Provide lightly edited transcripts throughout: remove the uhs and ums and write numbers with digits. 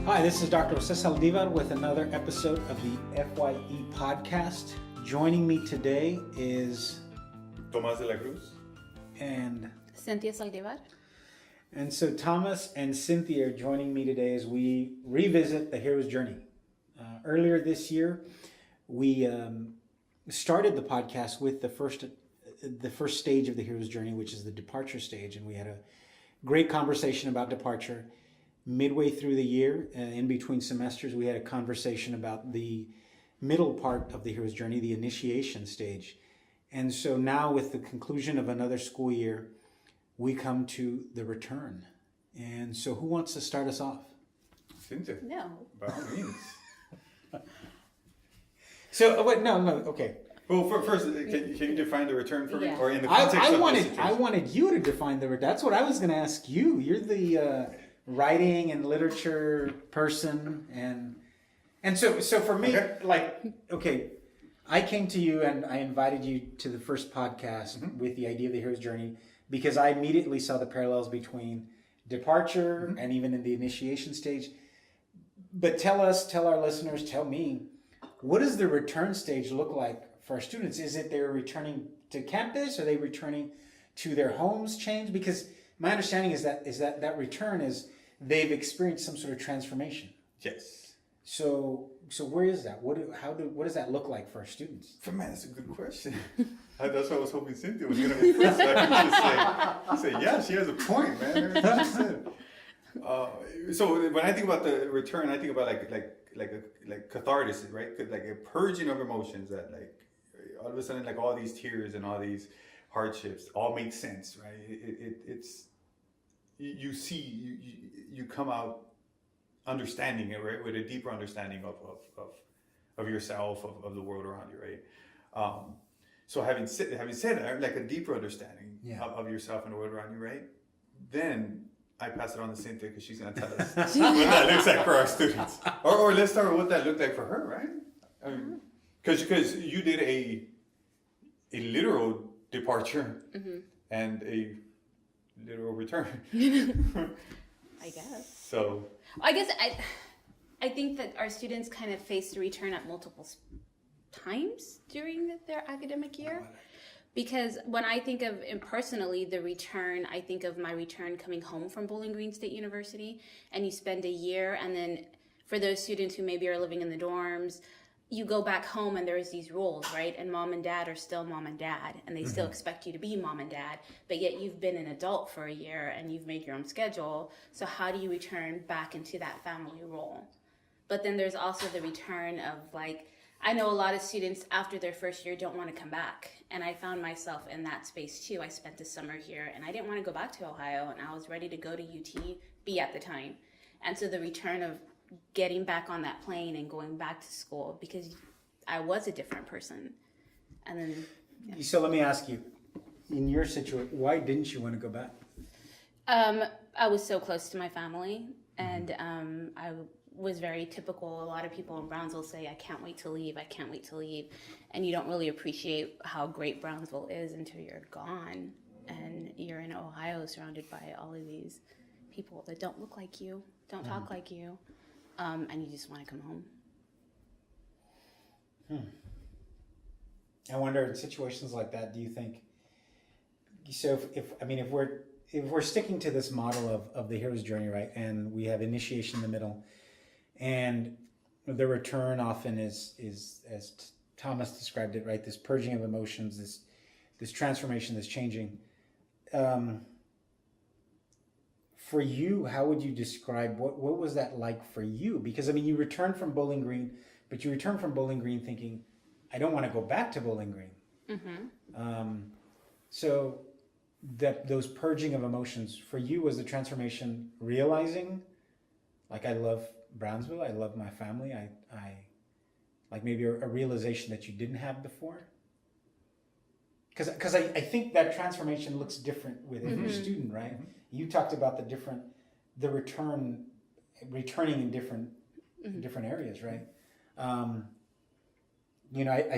Hi, this is Dr. Jose Saldivar with another episode of the FYE podcast. Joining me today is Tomás de la Cruz and Cynthia Saldivar. And so Thomas and Cynthia are joining me today as we revisit the hero's journey. Earlier this year, we started the podcast with the first stage of the hero's journey, which is the departure stage, and we had a great conversation about departure. Midway through the year, in between semesters, we had a conversation about the middle part of the hero's journey, the initiation stage. And so now, with the conclusion of another school year, we come to the return. And so who wants to start us off? Cynthia. No. By all means. Okay. Well, first, can you define the return for me? Yeah. Or in the context I of wanted this situation? I wanted you to define the return. That's what I was going to ask you. You're the writing and literature person, and so for me, I came to you and I invited you to the first podcast with the idea of the hero's journey because I immediately saw the parallels between departure and even in the initiation stage. But tell our listeners, tell me, what does the return stage look like for our students? Is it they're returning to campus? Are they returning to their homes changed? Because my understanding is that return is they've experienced some sort of transformation. Yes. So where is that? What does that look like for our students? Man, that's a good question. That's what I was hoping Cynthia was going to be first. So I could just say, yeah, she has a point, man. Everything she said. So when I think about the return, I think about like catharsis, right? Like a purging of emotions that like all of a sudden like all these tears and all these hardships all make sense, right? It's you come out understanding it, right, with a deeper understanding of yourself, of the world around you, right? So having said that, like a deeper understanding of yourself and the world around you, right? Then I pass it on to Cynthia because she's going to tell us what that looks like for our students. Or let's start with what that looked like for her, right? Because you did a literal departure and a literal return. I guess. So I guess I think that our students kind of face the return at multiple times during their academic year. Because when I think of personally the return, I think of my return coming home from Bowling Green State University, and you spend a year, and then for those students who maybe are living in the dorms, you go back home and there's these roles, right? And mom and dad are still mom and dad, and they still expect you to be mom and dad, but yet you've been an adult for a year and you've made your own schedule. So how do you return back into that family role? But then there's also the return of like, I know a lot of students after their first year don't want to come back. And I found myself in that space too. I spent the summer here and I didn't want to go back to Ohio, and I was ready to go to UTRGV at the time. And so the return of getting back on that plane and going back to school because I was a different person. And then So let me ask you, in your situation, why didn't you want to go back? I was so close to my family, and I was very typical. A lot of people in Brownsville say, I can't wait to leave, I can't wait to leave. And you don't really appreciate how great Brownsville is until you're gone and you're in Ohio surrounded by all of these people that don't look like you, don't talk like you, and you just want to come home. I wonder, in situations like that, do you think, so if we're sticking to this model of the hero's journey, right, and we have initiation in the middle, and the return often is as Thomas described it, right, this purging of emotions, this transformation, this changing. For you, how would you describe, what was that like for you? Because, you returned from Bowling Green, but you returned from Bowling Green thinking, I don't want to go back to Bowling Green. So those purging of emotions, for you, was the transformation realizing, like, I love Brownsville, I love my family, I like maybe a realization that you didn't have before? Because I think that transformation looks different with every student, right? You talked about the returning in different areas, right? I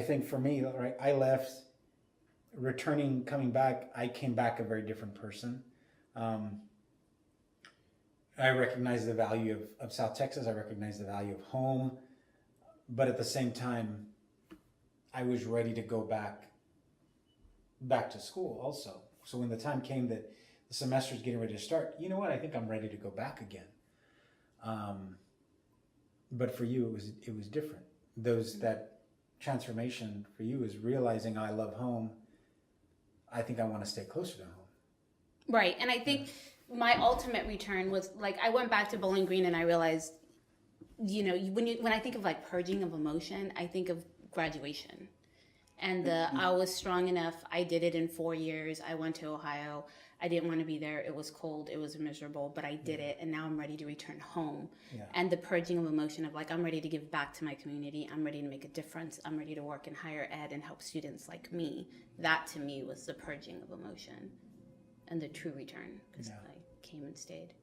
think for me, right, I left, coming back, I came back a very different person. I recognize the value of South Texas. I recognize the value of home. But at the same time, I was ready to go back to school also. So when the time came that the semester's getting ready to start, you know what? I think I'm ready to go back again. But for you, it was different. That transformation for you is realizing I love home. I think I want to stay closer to home. Right. And I think my ultimate return was like, I went back to Bowling Green and I realized, when I think of like purging of emotion, I think of graduation. And I was strong enough. I did it in 4 years. I went to Ohio. I didn't want to be there. It was cold. It was miserable, but I did it. And now I'm ready to return home. Yeah. And the purging of emotion of like, I'm ready to give back to my community. I'm ready to make a difference. I'm ready to work in higher ed and help students like me. That to me was the purging of emotion and the true return, because I came and stayed.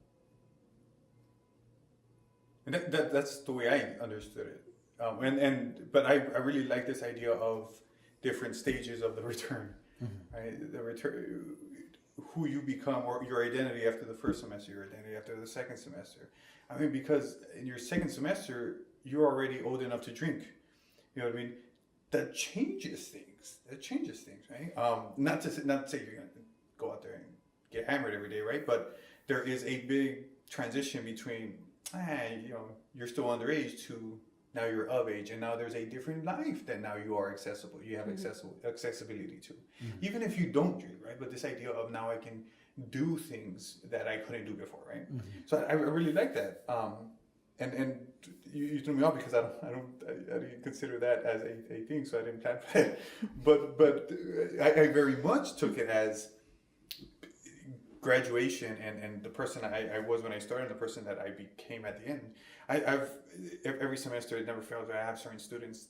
And that's the way I understood it. But I really like this idea of different stages of the return, right? The return, who you become, or your identity after the first semester, your identity after the second semester. I mean, because in your second semester, you're already old enough to drink. You know what I mean? That changes things. Right? Not to say you're going to go out there and get hammered every day, right? But there is a big transition between, you're still underage to now you're of age, and now there's a different life that now you are accessible. You have accessibility to, even if you don't drink, right? But this idea of now I can do things that I couldn't do before, right? So I really like that. And you threw me off because I didn't consider that as a thing, so I didn't plan for that. But I very much took it as graduation and the person I was when I started, and the person that I became at the end. I've every semester, it never fails. I have certain students,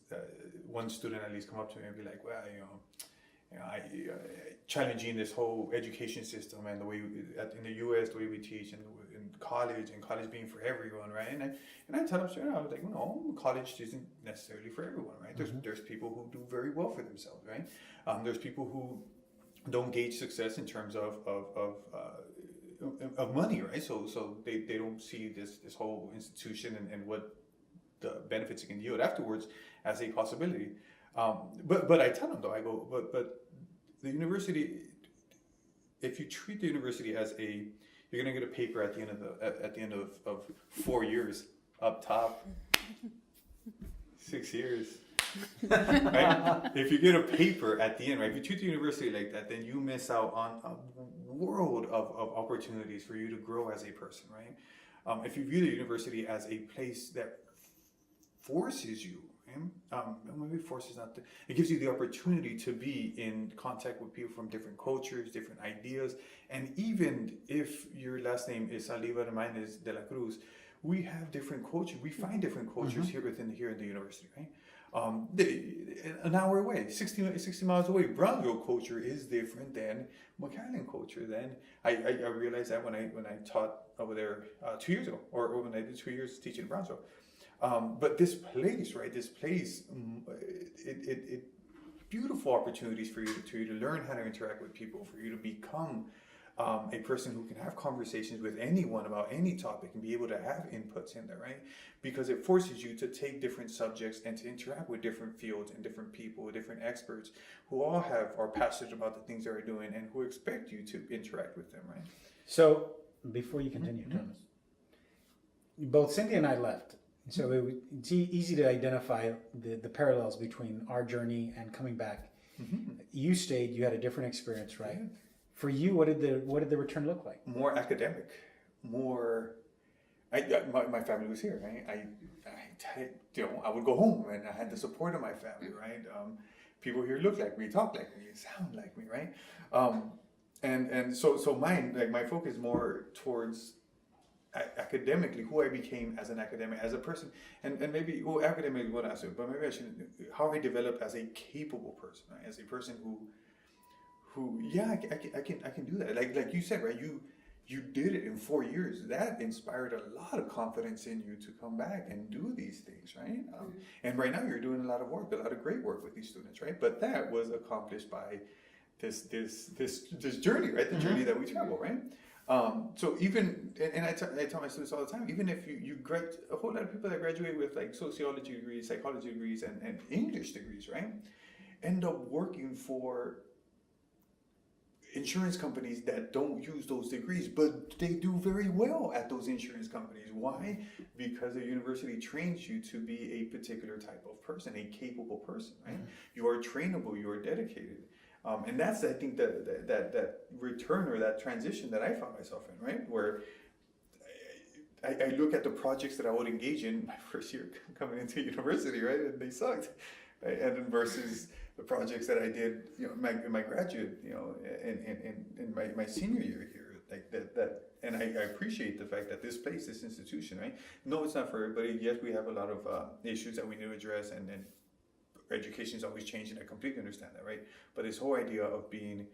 one student at least, come up to me and be like, well, I challenging this whole education system and the way in the U.S. the way we teach, and in college being for everyone, right? And I tell them straight out, I was like, no, college isn't necessarily for everyone, right? There's people who do very well for themselves, right? There's people who don't gauge success in terms of money, right? So they don't see this whole institution and what the benefits it can yield afterwards as a possibility. But I tell them though, I go, but the university, if you treat the university as you're gonna get a paper at the end of 4 years up top, 6 years. Right? If you get a paper at the end, right? If you treat the university like that, then you miss out on a world of opportunities for you to grow as a person, right? If you view the university as a place that forces you, maybe forces not to, it gives you the opportunity to be in contact with people from different cultures, different ideas, and even if your last name is Saldivar and mine is de la Cruz, we have different cultures. We find different cultures here in the university, right? An hour away, 60 miles away, Brownsville culture is different than McAllen culture. Then I realized that when I taught over there 2 years ago, or when I did 2 years teaching in Brownsville. But this place, right? This place, it beautiful opportunities for you to learn how to interact with people, for you to become a person who can have conversations with anyone about any topic and be able to have inputs in there, right? Because it forces you to take different subjects and to interact with different fields and different people, different experts who all are passionate about the things they're doing and who expect you to interact with them, right? So before you continue, Thomas, both Cynthia and I left. So it's easy to identify the parallels between our journey and coming back. You stayed, you had a different experience, right? Yeah. For you, what did the return look like? More academic, more. My family was here, right? I would go home and I had the support of my family, right? People here look like me, talk like me, sound like me, right? And so mine, like my focus more towards academically, who I became as an academic, as a person, and maybe academically what I said, but maybe I should how I developed as a capable person, right? As a person who I can do that. Like you said, right? You did it in 4 years. That inspired a lot of confidence in you to come back and do these things, right? And right now you're doing a lot of work, a lot of great work with these students, right? But that was accomplished by this journey, right? The journey that we travel, right? So even, and I tell my students all the time, even if you a whole lot of people that graduate with like sociology degrees, psychology degrees, and English degrees, right, end up working for insurance companies that don't use those degrees, but they do very well at those insurance companies. Why? Because the university trains you to be a particular type of person, a capable person, right? You are trainable, you are dedicated. And that's, I think, that return or that transition that I found myself in, right? Where I look at the projects that I would engage in my first year coming into university, right? And they sucked, right? And then versus the projects that I did, in my graduate, in my senior year here, like that, and I appreciate the fact that this place, this institution, right? No, it's not for everybody. Yes, we have a lot of issues that we need to address, and education is always changing. I completely understand that, right? But this whole idea of being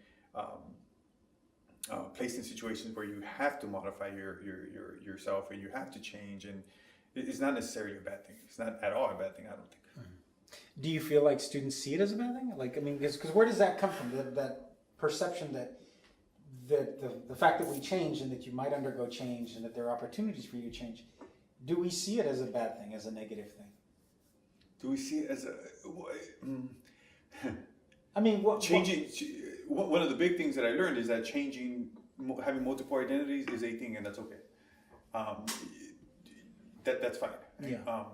placed in situations where you have to modify yourself and you have to change, and it's not necessarily a bad thing. It's not at all a bad thing, I don't think. Do you feel like students see it as a bad thing? Like, I mean, because where does that come from? That perception that the fact that we change and that you might undergo change and that there are opportunities for you to change. Do we see it as a bad thing, as a negative thing? Do we see it as a... I mean, one of the big things that I learned is that having multiple identities is a thing, and that's okay. That's fine. Yeah.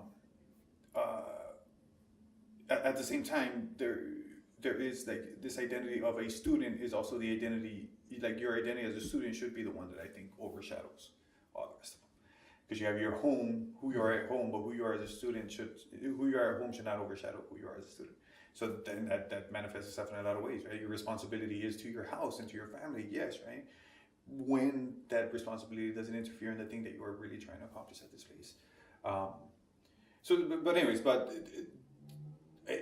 At the same time, there is like this identity of a student is also the identity, like your identity as a student should be the one that I think overshadows all the rest of them. Because you have your home, who you are at home, but who you are as a student who you are at home should not overshadow who you are as a student. So then that manifests itself in a lot of ways, right? Your responsibility is to your house and to your family, yes, right? When that responsibility doesn't interfere in the thing that you are really trying to accomplish at this place. But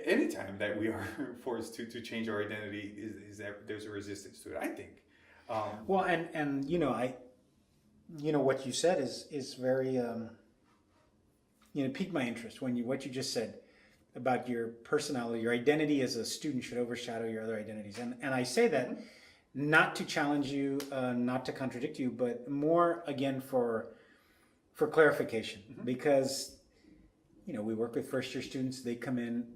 anytime that we are forced to change our identity, is that there's a resistance to it, I think. Well, and what you said is very piqued my interest when what you just said about your personality, your identity as a student should overshadow your other identities, and I say that not to challenge you, not to contradict you, but more again for clarification, because we work with first year students. They come in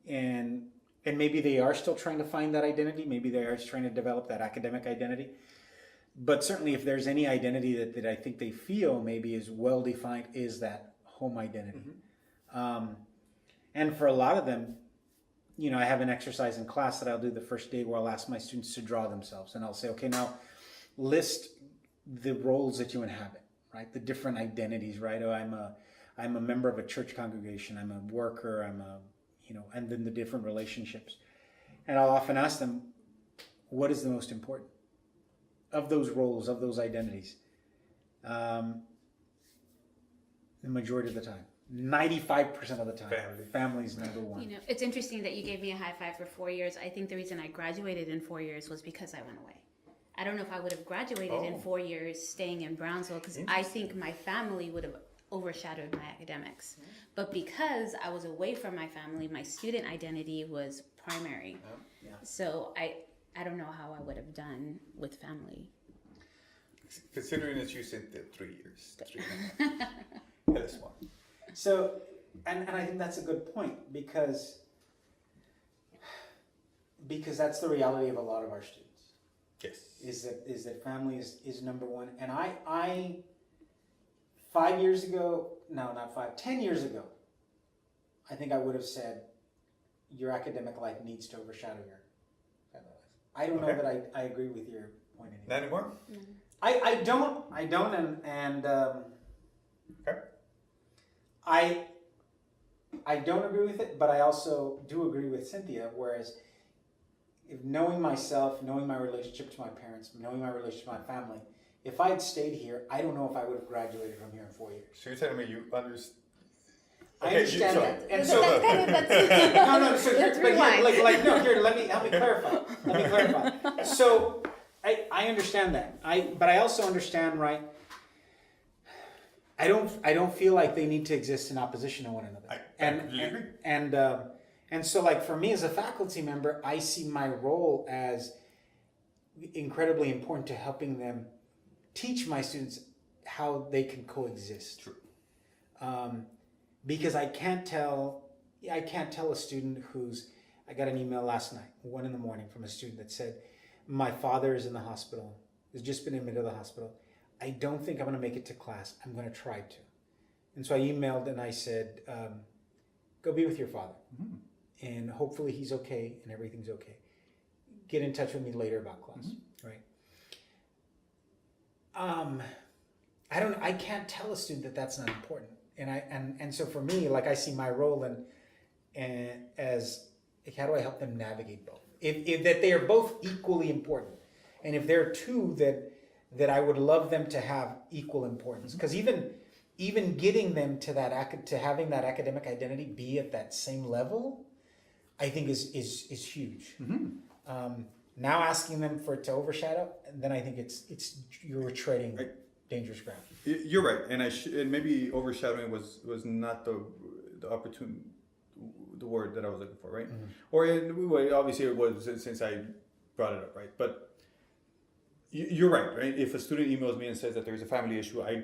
and maybe they are still trying to find that identity. Maybe they are trying to develop that academic identity. But certainly if there's any identity that I think they feel maybe is well defined, is that home identity. And for a lot of them, I have an exercise in class that I'll do the first day where I'll ask my students to draw themselves. And I'll say, okay, now list the roles that you inhabit, right? The different identities, right? Oh, I'm a member of a church congregation. I'm a worker. I'm a, and then the different relationships. And I'll often ask them, what is the most important of those roles, of those identities? The majority of the time, 95% of the time, family's number one. It's interesting that you gave me a high five for 4 years. I think the reason I graduated in 4 years was because I went away. I don't know if I would have graduated in 4 years staying in Brownsville, because I think my family would have overshadowed my academics. But because I was away from my family, my student identity was primary. So I don't know how I would have done with family. Considering that you spent 3 years. That's one. So, and I think that's a good point, because that's the reality of a lot of our students. Yes. Is that family is number one. And I 5 years ago, no, not 5, 10 years ago, I think I would have said your academic life needs to overshadow your family life. I don't know that I agree with your point anymore. Not anymore? Mm-hmm. I don't, and okay. I don't agree with it, but I also do agree with Cynthia, whereas if knowing myself, knowing my relationship to my parents, knowing my relationship to my family, if I had stayed here, I don't know if I would have graduated from here in 4 years. So you're telling me you understand? I understand that. And so, help me clarify. So I understand that. But I also understand, right? I don't feel like they need to exist in opposition to one another. I completely agree. And so, like, for me as a faculty member, I see my role as incredibly important to helping them teach my students how they can coexist. True. Because I can't tell a student I got an email last night, 1 a.m, from a student that said, my father is in the hospital, has just been admitted to the hospital. I don't think I'm going to make it to class. I'm going to try to. And so I emailed and I said, go be with your father. Mm-hmm. And hopefully he's okay and everything's okay. Get in touch with me later about class, right? I can't tell a student that that's not important. And so for me, like I see my role as how do I help them navigate both? If that they are both equally important, and if there are two that I would love them to have equal importance, because even getting them to having that academic identity be at that same level, I think is huge. Mm-hmm. Now asking them for it to overshadow, then I think it's you're treading dangerous ground. You're right, and maybe overshadowing was not the opportune the word that I was looking for, right? Mm-hmm. Or obviously it was since I brought it up, right? But you're right? If a student emails me and says that there's a family issue, I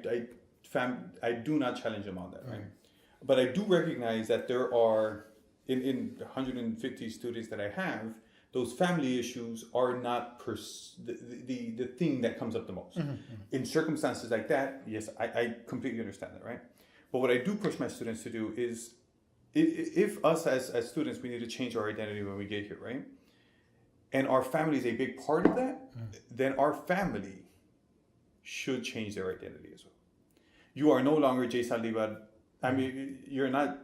do not challenge them on that, right? But I do recognize that there are in 150 students that I have, those family issues are not the thing that comes up the most. Mm-hmm. In circumstances like that, yes, I completely understand that, right? But what I do push my students to do is, if us as students, we need to change our identity when we get here, right? And our family is a big part of that, then our family should change their identity as well. You are no longer Jay Saldivar. I mean, you're not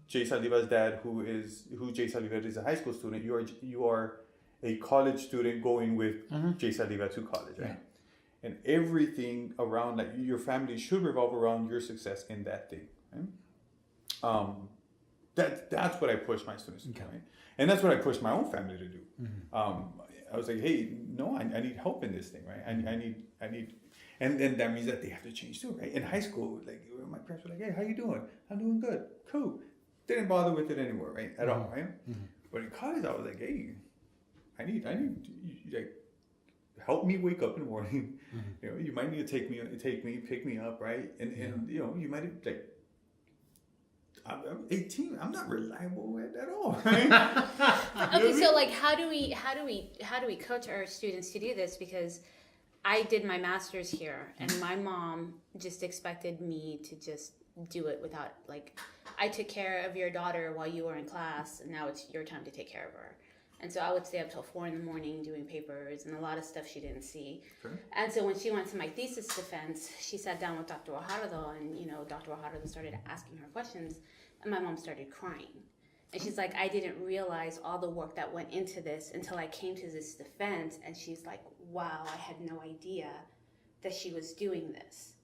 Jay Saldivar's dad, who Jay Saldivar is a high school student. You are a college student going with Jay Saldivar to college, right? Yeah. And everything around, like, your family should revolve around your success in that thing, right? That's what I push my students to do, right? And that's what I push my own family to do. I was like, hey, no, I need help in this thing, right? I need, and then that means that they have to change too, right? In high school, like, my parents were like, hey, how you doing? I'm doing good. Cool. Didn't bother with it anymore, right? At all, right? But in college, I was like, hey, I need, like, help me wake up in the morning. You know, you might need to pick me up, right? And you know, you might have, like, I'm 18. I'm not reliable at all. Right? Okay, so like, how do we coach our students to do this? Because I did my master's here, and my mom just expected me to just do it without, like, I took care of your daughter while you were in class, and now it's your time to take care of her. And so I would stay up till 4 a.m. doing papers and a lot of stuff she didn't see. Sure. And so when she went to my thesis defense, she sat down with Dr. Guajardo, and, you know, Dr. Guajardo started asking her questions, and my mom started crying. And she's like, I didn't realize all the work that went into this until I came to this defense. And she's like, wow, I had no idea that she was doing this.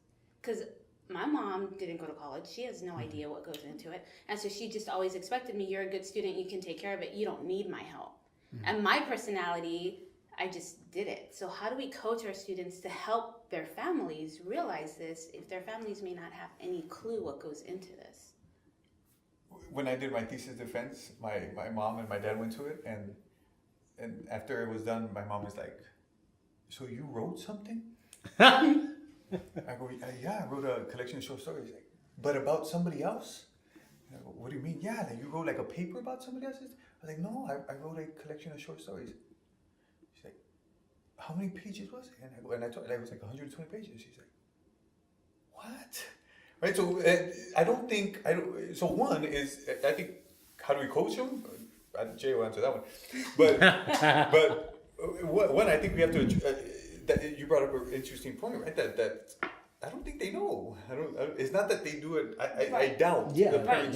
Because my mom didn't go to college. She has no idea what goes into it. And so she just always expected me, you're a good student, you can take care of it, you don't need my help. And my personality, I just did it. So how do we coach our students to help their families realize this if their families may not have any clue what goes into this? When I did my thesis defense, my mom and my dad went to it, and after it was done, my mom was like, so you wrote something? I go, yeah, I wrote a collection of short stories. Like, but about somebody else? I go, what do you mean? Yeah, like you wrote like a paper about somebody else's? I was like, no, I wrote a collection of short stories. She's like, how many pages was it? And I told her, it was like 120 pages. She's like, what? Right, so so one is, I think, how do we coach them? Jay will answer that one. But one, I think we have to, that you brought up an interesting point, right? That I don't think they know. It's not that they do it, I doubt the parents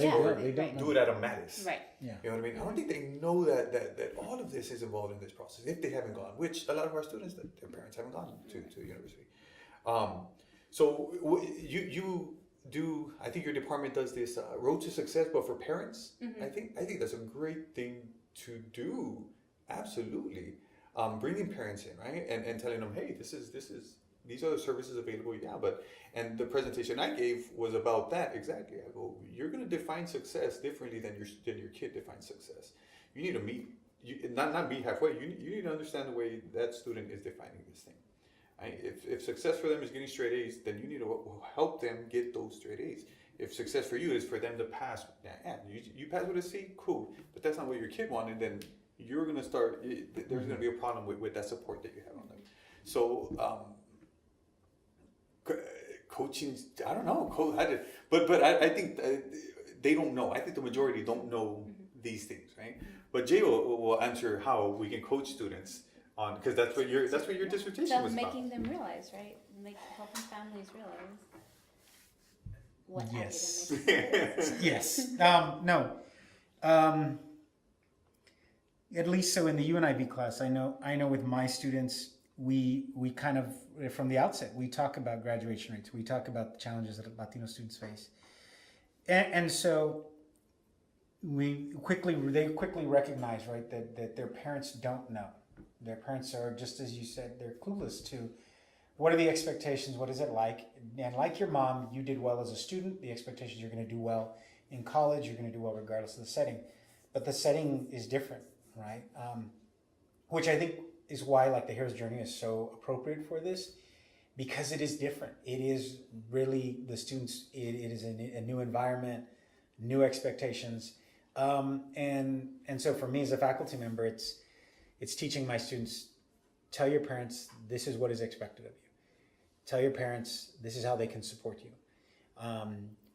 do it out of malice. Right. Yeah. You know what I mean? I don't think they know that all of this is involved in this process, if they haven't gone, which a lot of our students, their parents haven't gone to university. So you do, I think your department does this Road to Success, but for parents. I think that's a great thing to do. Absolutely. Bringing parents in, right? And telling them, hey, these are the services available. Yeah, and the presentation I gave was about that exactly. I go, you're going to define success differently than your kid defines success. You need to not meet halfway. You need to understand the way that student is defining this thing. Right? If success for them is getting straight A's, then you need to help them get those straight A's. If success for you is for them to pass, you pass with a C, cool. But that's not what your kid wanted, then you're going to start, there's going to be a problem with that support that you have on them. So, coaching, I don't know, but I think they don't know. I think the majority don't know these things, right? But Jay will answer how we can coach students on, because that's what your dissertation So was about. making them realize, right? Helping families realize what Yes. academics is. Yes. No. At least so in the UNIV class, I know with my students, we kind of, from the outset, we talk about graduation rates. We talk about the challenges that Latino students face. And so they quickly recognize, right, that their parents don't know. Their parents are, just as you said, they're clueless to what are the expectations, what is it like? And like your mom, you did well as a student. The expectations, you're going to do well in college, you're going to do well regardless of the setting. But the setting is different, right? Which I think is why like the hero's journey is so appropriate for this, because it is different. It is really the students, it is a new environment, new expectations. And so for me as a faculty member, it's teaching my students, tell your parents this is what is expected of you. Tell your parents this is how they can support you.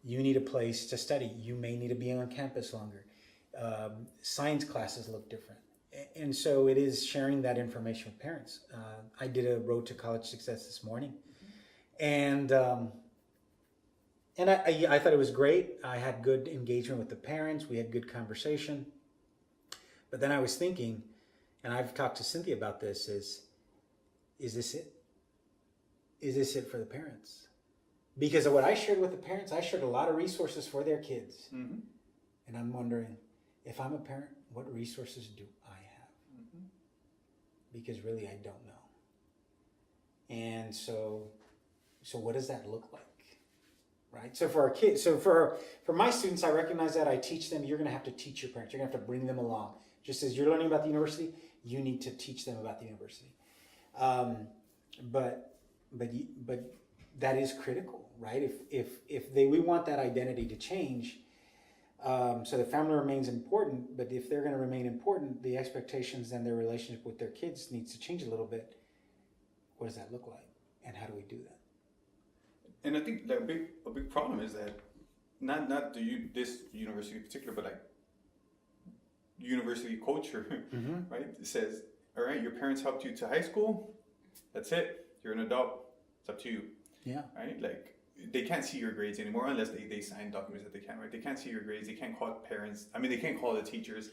You need a place to study. You may need to be on campus longer. Science classes look different. And so it is sharing that information with parents. I did a Road to College Success this morning. And I thought it was great. I had good engagement with the parents. We had good conversation. But then I was thinking, and I've talked to Cynthia about this, is this it? Is this it for the parents? Because of what I shared with the parents, I shared a lot of resources for their kids. Mm-hmm. And I'm wondering, if I'm a parent, what resources do I have? Mm-hmm. Because really, I don't know. And so what does that look like? Right? So for our kids, so for my students, I recognize that. I teach them, you're going to have to teach your parents. You're going to have to bring them along. Just as you're learning about the university, you need to teach them about the university. But that is critical, right? If we want that identity to change, so the family remains important, but if they're going to remain important, the expectations and their relationship with their kids needs to change a little bit. What does that look like, and how do we do that? And I think that a big problem is that not this university in particular, but like university culture, mm-hmm. right? It says, all right, your parents helped you to high school. That's it. You're an adult. It's up to you. Yeah. Right? Like, they can't see your grades anymore unless they sign documents that they can, right? They can't see your grades. They can't call parents. I mean, they can't call the teachers.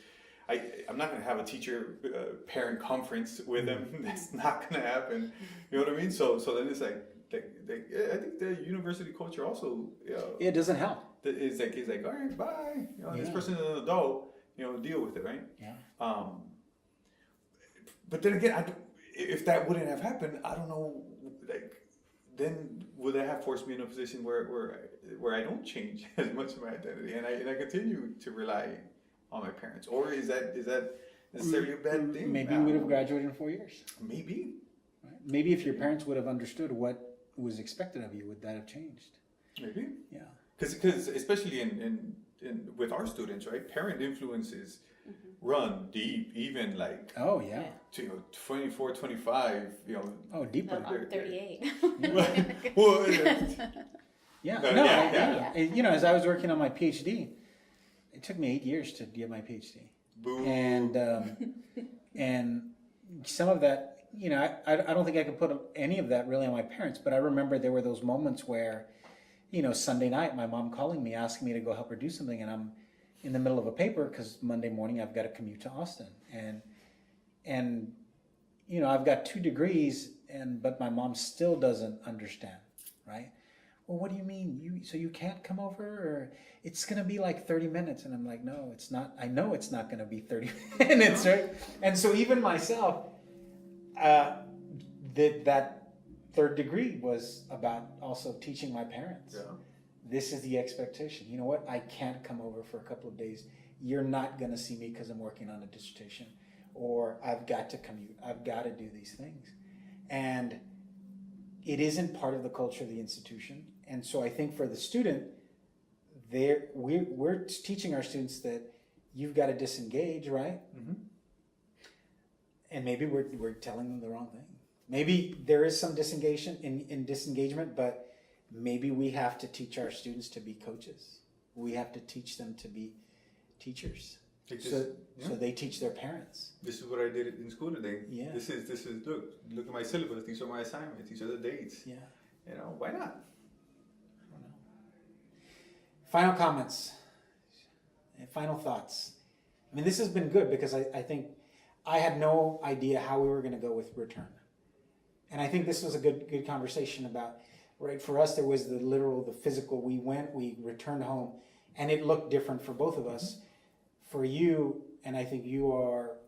I'm not going to have a teacher parent conference with them. That's not going to happen. You know what I mean? So then it's like I think the university culture also. It doesn't help. It's like all right, bye. This person is an adult. Deal with it, right? Yeah. But then again, if that wouldn't have happened, I don't know. Like, then would that have forced me in a position where I don't change as much of my identity, and I continue to rely on my parents, or is that necessarily a bad thing? Maybe you would have graduated in 4 years. Maybe. Right? Maybe if your parents would have understood what was expected of you, would that have changed? Maybe. Yeah. Because especially in with our students, right? Parent influences mm-hmm. run deep, even like to 24, 25, deeper. No, I'm 38. Well, yeah. As I was working on my PhD, it took me 8 years to get my PhD. Boom. And some of that, I don't think I could put any of that really on my parents, but I remember there were those moments where, Sunday night, my mom calling me, asking me to go help her do something, and I'm in the middle of a paper because Monday morning I've got to commute to Austin, and I've got 2 degrees, but my mom still doesn't understand, right? Well, what do you mean? So you can't come over, or it's going to be like 30 minutes, and I'm like, no, it's not. I know it's not going to be 30 minutes, right? And so even myself, that 3rd degree was about also teaching my parents. Yeah. This is the expectation. You know what? I can't come over for a couple of days. You're not going to see me because I'm working on a dissertation, or I've got to commute. I've got to do these things. And it isn't part of the culture of the institution. And so I think for the student, we're teaching our students that you've got to disengage, right? Mm-hmm. And maybe we're telling them the wrong thing. Maybe there is some disengagement, but maybe we have to teach our students to be coaches. We have to teach them to be teachers. So they teach their parents. This is what I did in school today. Yeah. This is look at my syllabus. These are my assignments. These are the dates. Yeah. You know, why not? I don't know. Final comments. Final thoughts. I mean, this has been good because I think I had no idea how we were going to go with return. And I think this was a good conversation about, right, for us there was the physical, we returned home, and it looked different for both of us. For you, and I think you are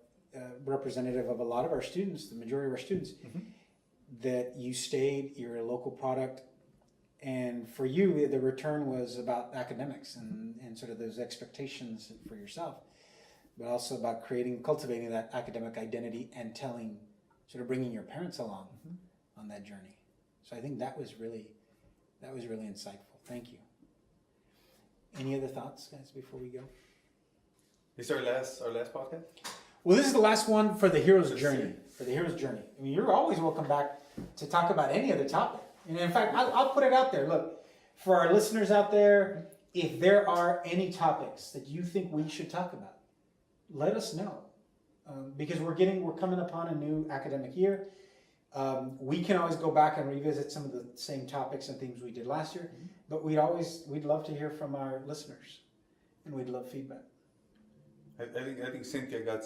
representative of a lot of our students, the majority of our students, that you stayed, you're a local product, and for you, the return was about academics and sort of those expectations for yourself, but also about cultivating that academic identity and bringing your parents along on that journey. So I think that was really insightful. Thank you. Any other thoughts, guys, before we go? This is our last podcast? Well, this is the last one for the hero's journey. For the hero's journey. I mean, you're always welcome back to talk about any other topic. And in fact, I'll put it out there. Look, for our listeners out there, if there are any topics that you think we should talk about, let us know. Because we're coming upon a new academic year. We can always go back and revisit some of the same topics and things we did last year, but we'd love to hear from our listeners, and we'd love feedback. I think Cynthia got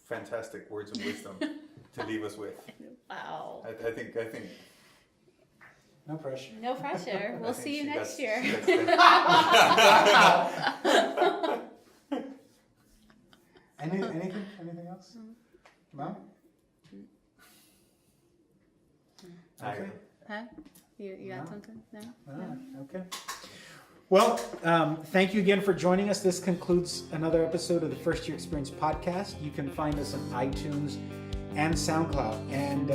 fantastic words of wisdom to leave us with. Wow. I think. No pressure. No pressure. We'll see you next year. Anything else? No? Okay. Huh? You got something? No? Okay. Well, thank you again for joining us. This concludes another episode of the First Year Experience podcast. You can find us on iTunes and SoundCloud. And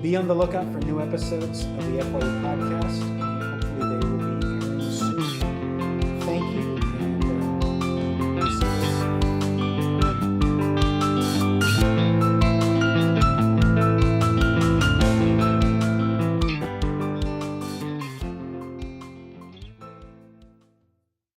be on the lookout for new episodes of the FYE podcast.